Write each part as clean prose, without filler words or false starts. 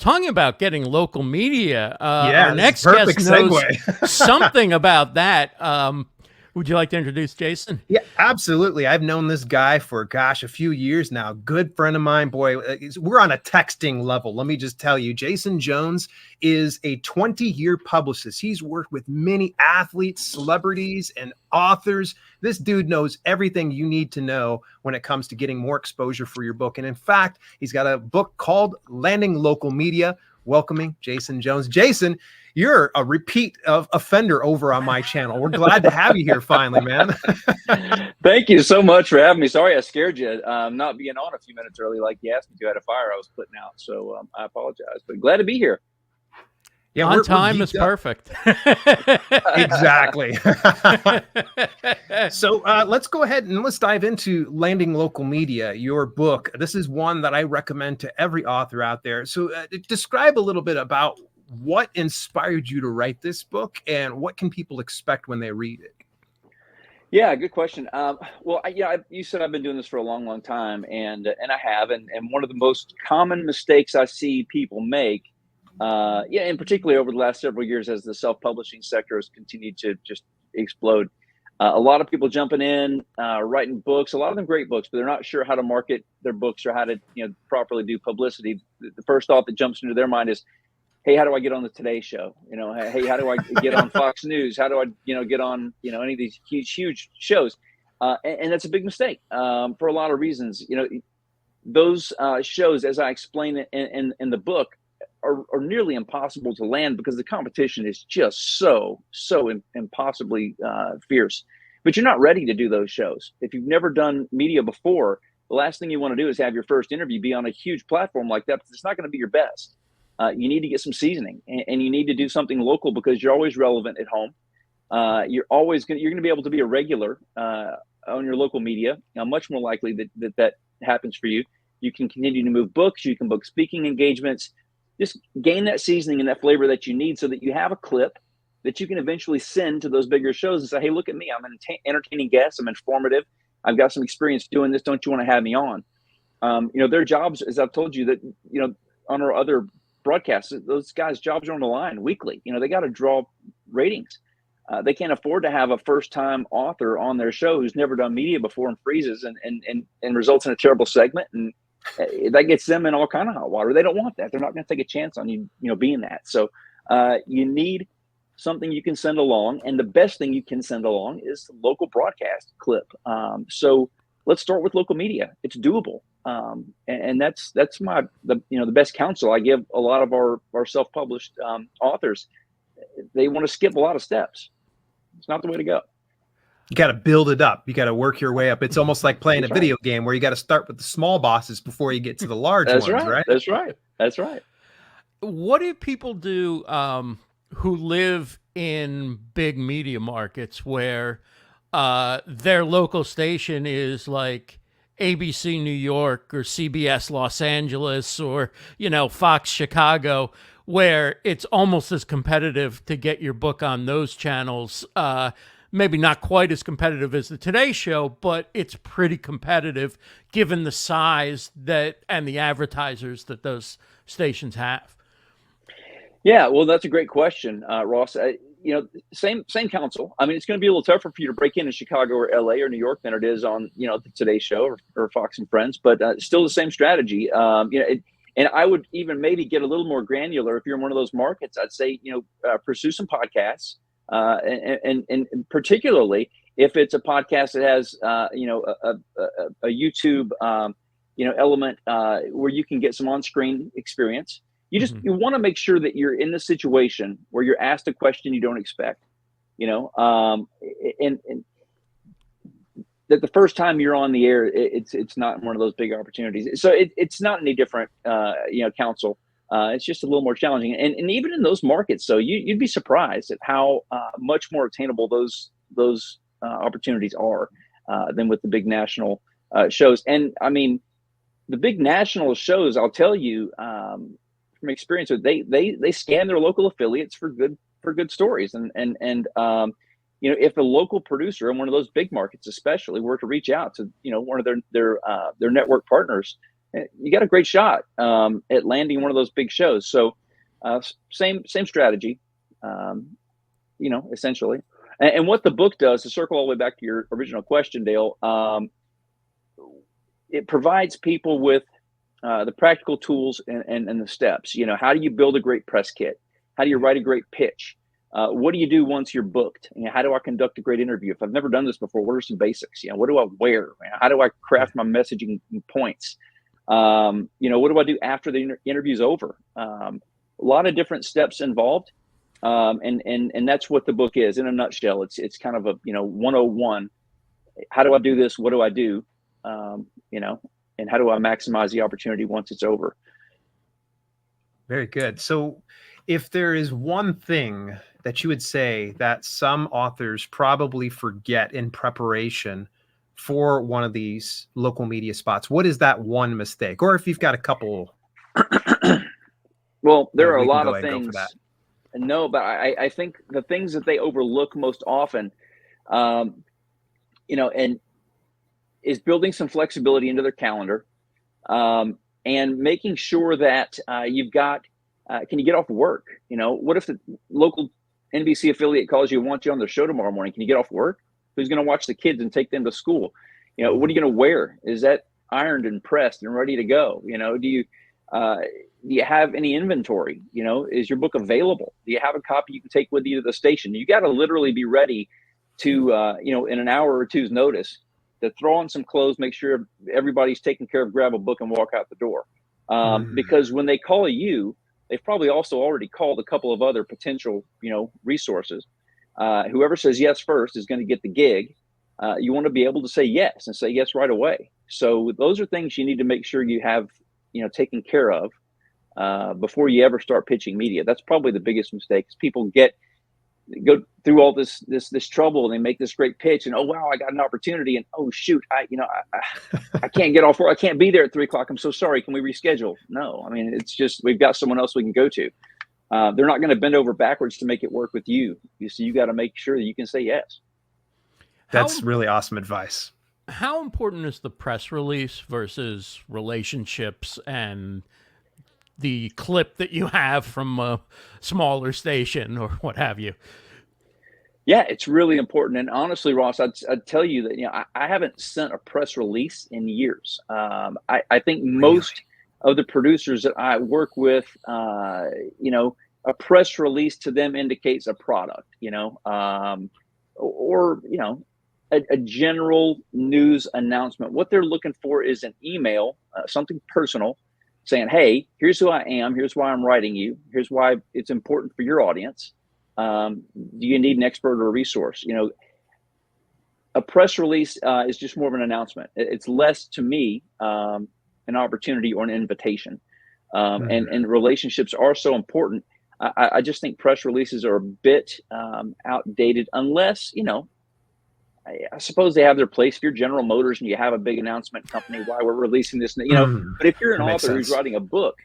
talking about getting local media, Yeah, our next perfect guest knows segue. something about that. Would you like to introduce Jason? Yeah, absolutely. I've known this guy for, gosh, a few years now. Good friend of mine. Boy, we're on a texting level. Let me just tell you, Jason Jones is a 20-year publicist. He's worked with many athletes, celebrities, and authors. This dude knows everything you need to know when it comes to getting more exposure for your book. And in fact, he's got a book called Landing Local Media, welcoming Jason Jones. Jason, you're a repeat offender over on my channel. We're glad to have you here finally, man. Thank you so much for having me. Sorry I scared you not being on a few minutes early like you asked me to. I had a fire I was putting out, so I apologize. But glad to be here. Yeah, on time is perfect. Exactly. So let's go ahead and let's dive into Landing Local Media, your book. This is one that I recommend to every author out there. So describe a little bit about what inspired you to write this book and what can people expect when they read it? Yeah, good question. Well, you said I've been doing this for a long, long time, and I have. And one of the most common mistakes I see people make, and particularly over the last several years as the self-publishing sector has continued to just explode. A lot of people jumping in, writing books, a lot of them great books, but they're not sure how to market their books or how to properly do publicity. The first thought that jumps into their mind is, hey, how do I get on the Today Show? Hey, how do I get on Fox News? How do I, get on, any of these huge shows? And that's a big mistake for a lot of reasons. Those shows, as I explain it in the book, are nearly impossible to land because the competition is just so impossibly fierce. But you're not ready to do those shows. If you've never done media before, the last thing you want to do is have your first interview be on a huge platform like that, because it's not going to be your best. You need to get some seasoning, and you need to do something local because you're always relevant at home. You're going to be able to be a regular on your local media. Much more likely that happens for you. You can continue to move books. You can book speaking engagements. Just gain that seasoning and that flavor that you need so that you have a clip that you can eventually send to those bigger shows and say, hey, look at me. I'm an entertaining guest. I'm informative. I've got some experience doing this. Don't you want to have me on? Their jobs, as I've told you, that, on our other broadcasts, those guys' jobs are on the line weekly. They got to draw ratings. They can't afford to have a first-time author on their show who's never done media before and freezes and results in a terrible segment, and that gets them in all kind of hot water. They don't want that. They're not going to take a chance on you, being that. So you need something you can send along, and the best thing you can send along is the local broadcast clip. So let's start with local media. It's doable. And that's the best counsel I give a lot of our self-published authors. They want to skip a lot of steps. It's not the way to go. You got to build it up. You got to work your way up. It's almost like playing a video game where you got to start with the small bosses before you get to the large ones, right? That's right. That's right. What do people do who live in big media markets where their local station is like ABC New York or CBS Los Angeles or, Fox Chicago, where it's almost as competitive to get your book on those channels? Maybe not quite as competitive as the Today Show, but it's pretty competitive given the size and the advertisers that those stations have. Yeah, well, that's a great question, Ross. Same counsel. I mean, it's going to be a little tougher for you to break in Chicago or LA or New York than it is on, the Today Show or Fox and Friends, but still the same strategy. And I would even maybe get a little more granular if you're in one of those markets. I'd say, pursue some podcasts, and particularly if it's a podcast that has, a YouTube, element where you can get some on-screen experience. You want to make sure that you're in the situation where you're asked a question you don't expect, and that the first time you're on the air, it's not one of those big opportunities. So it's not any different, counsel. It's just a little more challenging. And even in those markets, so you'd be surprised at how much more attainable those opportunities are than with the big national shows. And I mean, the big national shows, I'll tell you, from experience, they scan their local affiliates for good stories, and if a local producer in one of those big markets especially were to reach out to one of their network partners, you got a great shot at landing one of those big shows. So same strategy, essentially. And what the book does, to circle all the way back to your original question, Dale, it provides people with the practical tools and the steps. How do you build a great press kit? How do you write a great pitch? What do you do once you're booked? How do I conduct a great interview? If I've never done this before, what are some basics? What do I wear? How do I craft my messaging points? What do I do after the interview's over? A lot of different steps involved. And that's what the book is in a nutshell. It's kind of a, 101. How do I do this? What do I do? And how do I maximize the opportunity once it's over? Very good. So if there is one thing that you would say that some authors probably forget in preparation for one of these local media spots, what is that one mistake? Or if you've got a couple. Well, there are a lot of things. No, but I think the things that they overlook most often, and is building some flexibility into their calendar, and making sure that you've got, can you get off work? What if the local NBC affiliate calls you and wants you on their show tomorrow morning? Can you get off work? Who's going to watch the kids and take them to school? What are you going to wear? Is that ironed and pressed and ready to go? Do you have any inventory? Is your book available? Do you have a copy you can take with you to the station? You got to literally be ready to, in an hour or two's notice, to throw on some clothes, make sure everybody's taken care of, grab a book and walk out the door. Because when they call you, they've probably also already called a couple of other potential, resources. Whoever says yes first is going to get the gig. You want to be able to say yes and say yes right away. So those are things you need to make sure you have, taken care of before you ever start pitching media. That's probably the biggest mistake. Is people go through all this trouble and they make this great pitch and, oh wow, I got an opportunity, and oh shoot, I can't get off work. I can't be there at 3:00. I'm so sorry. Can we reschedule? No, I mean, it's just, we've got someone else we can go to. They're not going to bend over backwards to make it work with you. So you got to make sure that you can say yes. That's really awesome advice. How important is the press release versus relationships and the clip that you have from a smaller station or what have you? Yeah, it's really important. And honestly, Ross, I'd tell you that, I haven't sent a press release in years. I think most of the producers that I work with, a press release to them indicates a product, or a general news announcement. What they're looking for is an email, something personal, saying, hey, here's who I am. Here's why I'm writing you. Here's why it's important for your audience. Do you need an expert or a resource? A press release is just more of an announcement. It's less, to me, an opportunity or an invitation. And relationships are so important. I just think press releases are a bit outdated, unless, I suppose they have their place. If you're General Motors and you have a big announcement company, why we're releasing this, but if you're an author who's writing a book,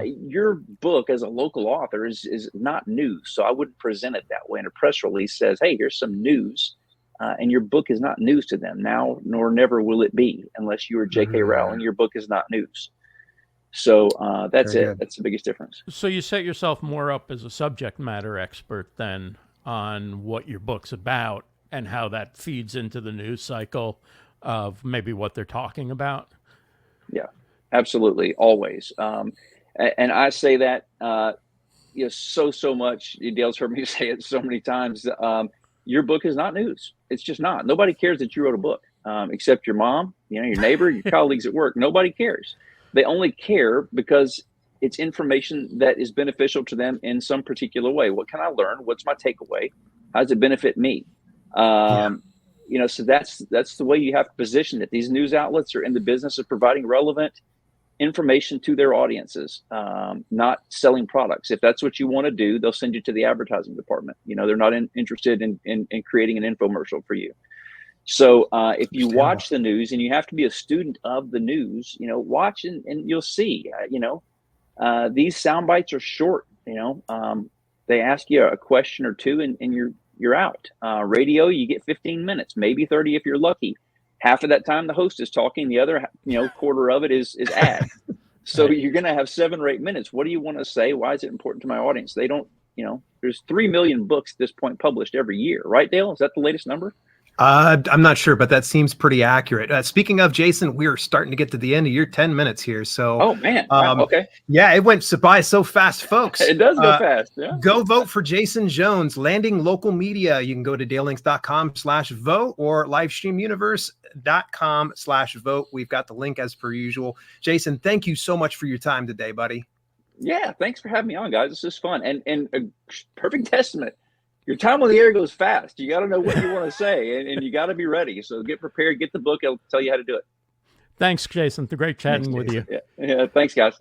your book as a local author is not news. So I wouldn't present it that way. And a press release says, hey, here's some news. And your book is not news to them now, nor never will it be, unless you are J.K. Rowling. Your book is not news. So that's it. That's the biggest difference. So you set yourself more up as a subject matter expert then on what your book's about and how that feeds into the news cycle of maybe what they're talking about. Yeah, absolutely. Always. And I say that, so much. Dale's heard me say it so many times. Your book is not news. It's just not. Nobody cares that you wrote a book, except your mom, your neighbor, your colleagues at work. Nobody cares. They only care because it's information that is beneficial to them in some particular way. What can I learn? What's my takeaway? How does it benefit me? So that's the way you have to position it. These news outlets are in the business of providing relevant information to their audiences, not selling products. If that's what you want to do, they'll send you to the advertising department. They're not interested in creating an infomercial for you. So if you watch the news, and you have to be a student of the news, watch and you'll see, these sound bites are short. They ask you a question or two and you're out. Radio, you get 15 minutes, maybe 30 if you're lucky. half of that time the host is talking, the other quarter of it is ad. So Right. you're going to have 7 or 8 minutes. What do you want to say? Why is it important to my audience? They don't, there's 3 million books at this point published every year, right, Dale? Is that the latest number? I'm not sure, but that seems pretty accurate. Speaking of, Jason, we're starting to get to the end of your 10 minutes here. So, oh man, wow, okay. Yeah, it went by so fast, folks. It does go fast. Yeah. Go vote for Jason Jones, Landing Local Media. You can go to dalelinks.com/vote or livestreamuniverse.com/vote. We've got the link as per usual. Jason, thank you so much for your time today, buddy. Yeah, thanks for having me on, guys. This is fun and a perfect testament. Your time on the air goes fast. You got to know what you want to say, and you got to be ready. So get prepared, get the book. It'll tell you how to do it. Thanks, Jason. Great chatting with you. Yeah, thanks, guys.